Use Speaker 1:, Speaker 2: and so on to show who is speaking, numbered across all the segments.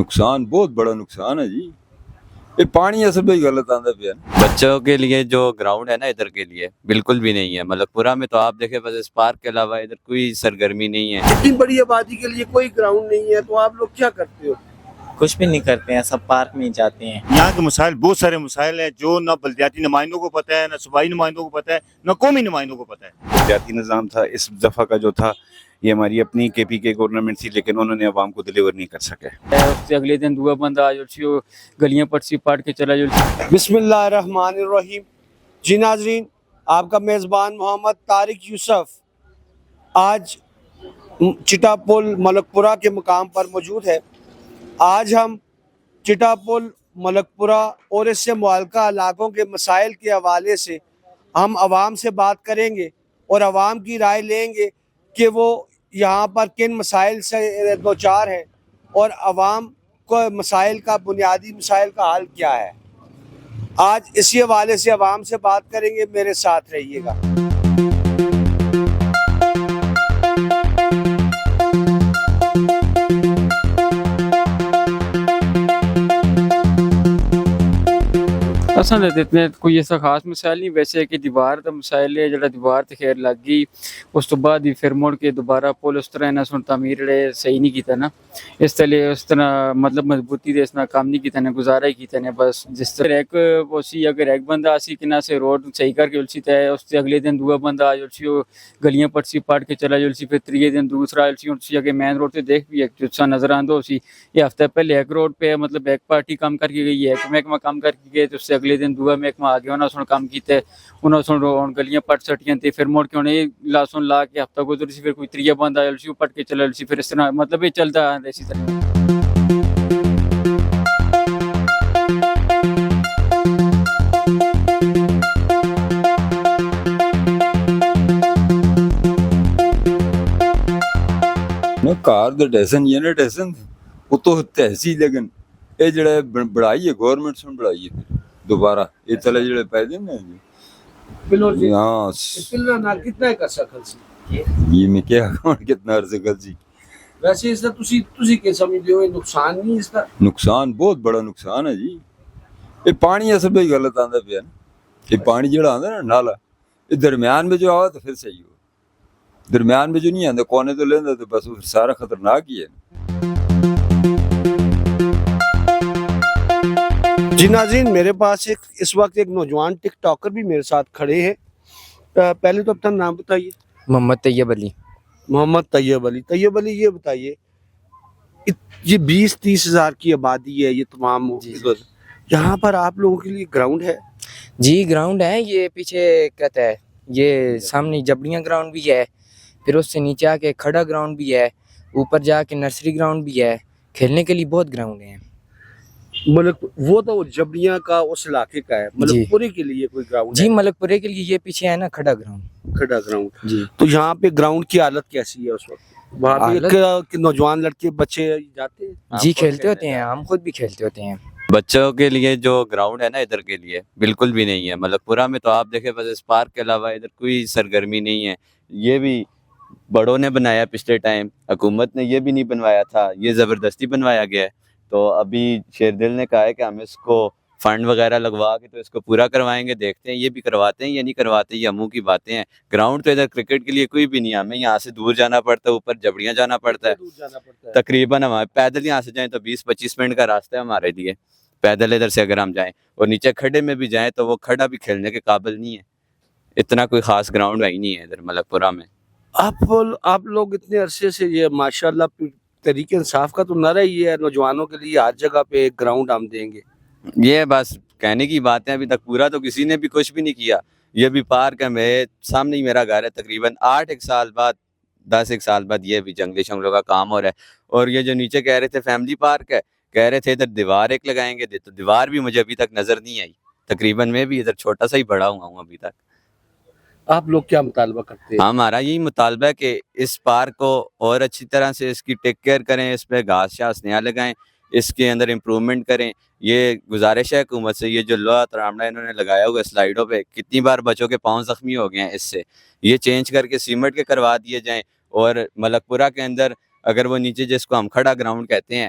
Speaker 1: نقصان بہت بڑا نقصان ہے جی. یہ پانی اصل میں غلط آتا پیا.
Speaker 2: بچوں کے لیے جو گراؤنڈ ہے نا ادھر کے لیے بالکل بھی نہیں ہے. ملک پورہ میں تو آپ دیکھیں بس اس پارک کے علاوہ ادھر کوئی سرگرمی نہیں ہے.
Speaker 3: اتنی بڑی آبادی کے لیے کوئی گراؤنڈ نہیں ہے تو آپ لوگ کیا کرتے ہو؟
Speaker 4: کچھ بھی نہیں کرتے ہیں, سب پارک میں ہی جاتے ہیں.
Speaker 5: یہاں کے مسائل بہت سارے مسائل ہیں جو نہ بلدیاتی نمائندوں کو پتہ ہے, نہ صوبائی نمائندوں کو پتہ ہے, نہ قومی نمائندوں کو پتہ ہے.
Speaker 6: بلدیاتی نظام تھا اس دفعہ کا جو تھا یہ ہماری اپنی کے پی کے گورنمنٹ تھی, لیکن انہوں نے عوام کو ڈلیور نہیں کر سکے.
Speaker 7: اس سے اگلے دن دعا بندہ آ جو گلیاں پٹسی پاٹ کے چلا جو.
Speaker 3: بسم اللہ الرحمن الرحیم. جی ناظرین, آپ کا میزبان محمد طارق یوسف آج چٹا پل ملک پورہ کے مقام پر موجود ہے. آج ہم چٹا پل ملک پورہ اور اس سے معلقہ علاقوں کے مسائل کے حوالے سے ہم عوام سے بات کریں گے اور عوام کی رائے لیں گے کہ وہ یہاں پر کن مسائل سے دوچار ہے اور عوام کو مسائل کا بنیادی مسائل کا حل کیا ہے. آج اسی حوالے سے عوام سے بات کریں گے, میرے ساتھ رہیے گا.
Speaker 7: اصل اتنے کوئی ایسا خاص مسائل نہیں, ویسے کہ دیوار کا مسائل ہے جڑا دیوار تے خیر لگ گئی اس تو بعد ہی پھر مڑ کے دوبارہ پل اس طرح نہ سن تعمیر رہے صحیح نہیں کیتا نا, اس طرح مطلب مضبوطی دے اس نہ کام نہیں کیتا نے, گزارا ہی کیتا نے. بس جس طرح ایک اسی اگر ایک بندہ اسی کہ نہ سے روڈ صحیح کر کے السی تے اس سے اگلے دن دعا بندہ آ جلسی گلیاں پٹسی پاٹ کے چلا جلسی, پھر تیسرے دن دوسرا السی اگے مین روڈ تے دیکھ بھی ایک جسا نظر آندو اسی. یہ ہفتہ پہلے ایک روڈ پہ مطلب ایک پارٹی کام کر کے گئی ہے, ایک محکمہ کام کر کے گئے, تو اس سے اگلے دن دعا محکمہ آ گیا انہوں نے کام کیتے, انہوں نے گلیاں پٹ سٹیاں تے پھر موڑ کے انہیں لاسوں لا کے ہفتہ گزر سی, پھر کوئی تریہ بند آیا سی پٹ کے چلا سی, پھر اس طرح مطلب یہ چلتا ہے اسی طرح.
Speaker 1: کار دا ٹیسن یہ نا ٹیسن وہ تو تحصیل, لیکن یہ جڑا بڑھائی ہے گورنمنٹ سے بڑھائی ہے پھر دوبارہ یہ چلے جڑے پیدے نا جی. ہاں
Speaker 3: کتنا کر سکل سی
Speaker 1: یہ میں کیا کتنا عرض کر جی.
Speaker 3: ویسے اس کا تسی کہ سمجھتے ہو نقصان نہیں اس کا؟
Speaker 1: نقصان بہت بڑا نقصان ہے جی. یہ پانی اصل میں غلط آتا پیا نا, یہ پانی جڑا آتا نا نالا یہ درمیان میں جو آوا تو پھر صحیح ہو, درمیان میں جو نہیں آتا کونے تو لینا تو بس پھر سارا خطرناک ہی ہے.
Speaker 3: جی ناظرین, میرے پاس اس وقت ایک نوجوان ٹک ٹاکر بھی میرے ساتھ کھڑے ہیں. پہلے تو اپنا نام بتائیے.
Speaker 4: محمد طیب علی.
Speaker 3: محمد طیب علی. طیب علی یہ بتائیے, یہ 20-30 ہزار کی آبادی ہے یہ تمام, یہاں پر آپ لوگوں کے لیے گراؤنڈ ہے؟
Speaker 4: جی گراؤنڈ ہے, یہ پیچھے کہتا ہے یہ سامنے جبڑیاں گراؤنڈ بھی ہے, پھر اس سے نیچے آ کے کھڑا گراؤنڈ بھی ہے, اوپر جا کے نرسری گراؤنڈ بھی ہے, کھیلنے کے لیے بہت گراؤنڈ ہیں.
Speaker 3: ملک وہ تو جبڑیاں کا اس علاقے کا ہے, ملک پورے کے لیے کوئی گراؤنڈ
Speaker 4: جی ملک پورے کے لیے یہ پیچھے ہے نا کھڑا گراؤنڈ.
Speaker 3: کھڑا گراؤنڈ
Speaker 4: جی.
Speaker 3: تو یہاں پہ گراؤنڈ کی حالت کیسی ہے اس وقت؟ وہاں پہ نوجوان لڑکے بچے جاتے ہیں؟
Speaker 4: جی کھیلتے ہوتے ہیں, ہم خود بھی کھیلتے ہوتے ہیں.
Speaker 2: بچوں کے لیے جو گراؤنڈ ہے نا ادھر کے لیے بالکل بھی نہیں ہے. ملک پورہ میں تو آپ دیکھیں بس اس پارک کے علاوہ ادھر کوئی سرگرمی نہیں ہے. یہ بھی بڑوں نے بنایا پچھلے ٹائم, حکومت نے یہ بھی نہیں بنوایا تھا, یہ زبردستی بنوایا گیا ہے. تو ابھی شیر دل نے کہا ہے کہ ہم اس کو فنڈ وغیرہ لگوا کے تو اس کو پورا کروائیں گے, دیکھتے ہیں یہ بھی کرواتے ہیں یا نہیں کرواتے, یہ منہ کی باتیں ہیں. گراؤنڈ تو ادھر کرکٹ کے لیے کوئی بھی نہیں ہے, ہمیں یہاں سے دور جانا پڑتا ہے, اوپر جبڑیاں جانا پڑتا ہے تقریباً. ہمارے پیدل یہاں سے جائیں تو 20-25 منٹ کا راستہ ہے ہمارے لیے پیدل ادھر سے اگر ہم جائیں, اور نیچے کھڈے میں بھی جائیں تو وہ کھڈا بھی کھیلنے کے قابل نہیں ہے. اتنا کوئی خاص گراؤنڈ ہے ہی نہیں ہے ادھر ملک پورہ میں.
Speaker 3: آپ لوگ اتنے عرصے سے یہ ماشاءاللہ تحریک انصاف کا تو نعرہ ہی ہے نوجوانوں کے لیے ہر جگہ پہ ایک گراؤنڈ ہم دیں گے,
Speaker 2: یہ بس کہنے کی باتیں, ابھی تک پورا تو کسی نے بھی کچھ بھی نہیں کیا. یہ بھی پارک ہے, میرے سامنے ہی میرا گھر ہے, تقریباً 8 سال بعد 10 سال بعد یہ بھی جنگلی شنگلوں کا کام ہو رہا ہے. اور یہ جو نیچے کہہ رہے تھے فیملی پارک ہے, کہہ رہے تھے ادھر دیوار ایک لگائیں گے, تو دیوار بھی مجھے ابھی تک نظر نہیں آئی. تقریباً میں بھی ادھر چھوٹا سا ہی بڑا ہوں ابھی تک.
Speaker 3: آپ لوگ کیا مطالبہ کرتے ہیں؟
Speaker 2: ہمارا یہی مطالبہ ہے کہ اس پارک کو اور اچھی طرح سے اس کی ٹیک کیئر کریں, اس پہ گھاس شاس نیا لگائیں, اس کے اندر امپرومنٹ کریں. یہ گزارش ہے حکومت سے, یہ جو لوہا ترامڑا انہوں نے لگایا ہوا سلائیڈوں پہ, کتنی بار بچوں کے پاؤں زخمی ہو گئے ہیں اس سے, یہ چینج کر کے سیمنٹ کے کروا دیے جائیں. اور ملک پورہ کے اندر اگر وہ نیچے جس کو ہم کھڑا گراؤنڈ کہتے ہیں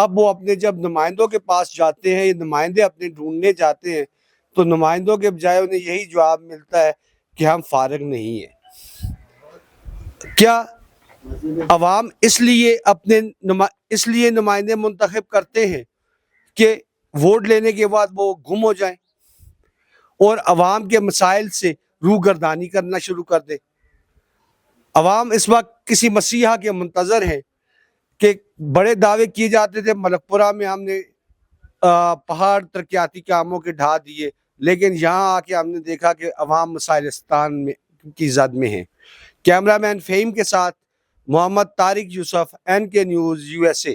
Speaker 3: اب وہ اپنے جب نمائندوں کے پاس جاتے ہیں، یہ نمائندے اپنے ڈھونڈنے جاتے ہیں، تو نمائندوں کے بجائے انہیں یہی جواب ملتا ہے کہ ہم فارغ نہیں ہیں۔ کیا عوام اس لیے نمائندے منتخب کرتے ہیں کہ ووٹ لینے کے بعد وہ گم ہو جائیں اور عوام کے مسائل سے روگردانی کرنا شروع کر دیں؟ عوام اس وقت کسی مسیحا کے منتظر ہیں کہ بڑے دعوے کیے جاتے تھے، ملک پورہ میں ہم نے پہاڑ ترقیاتی کاموں کے ڈھا دیے، لیکن یہاں آ کے ہم نے دیکھا کہ عوام مسائلستان میں کی زد میں ہیں۔ کیمرہ مین فہیم کے ساتھ محمد طارق یوسف، NK نیوز USA۔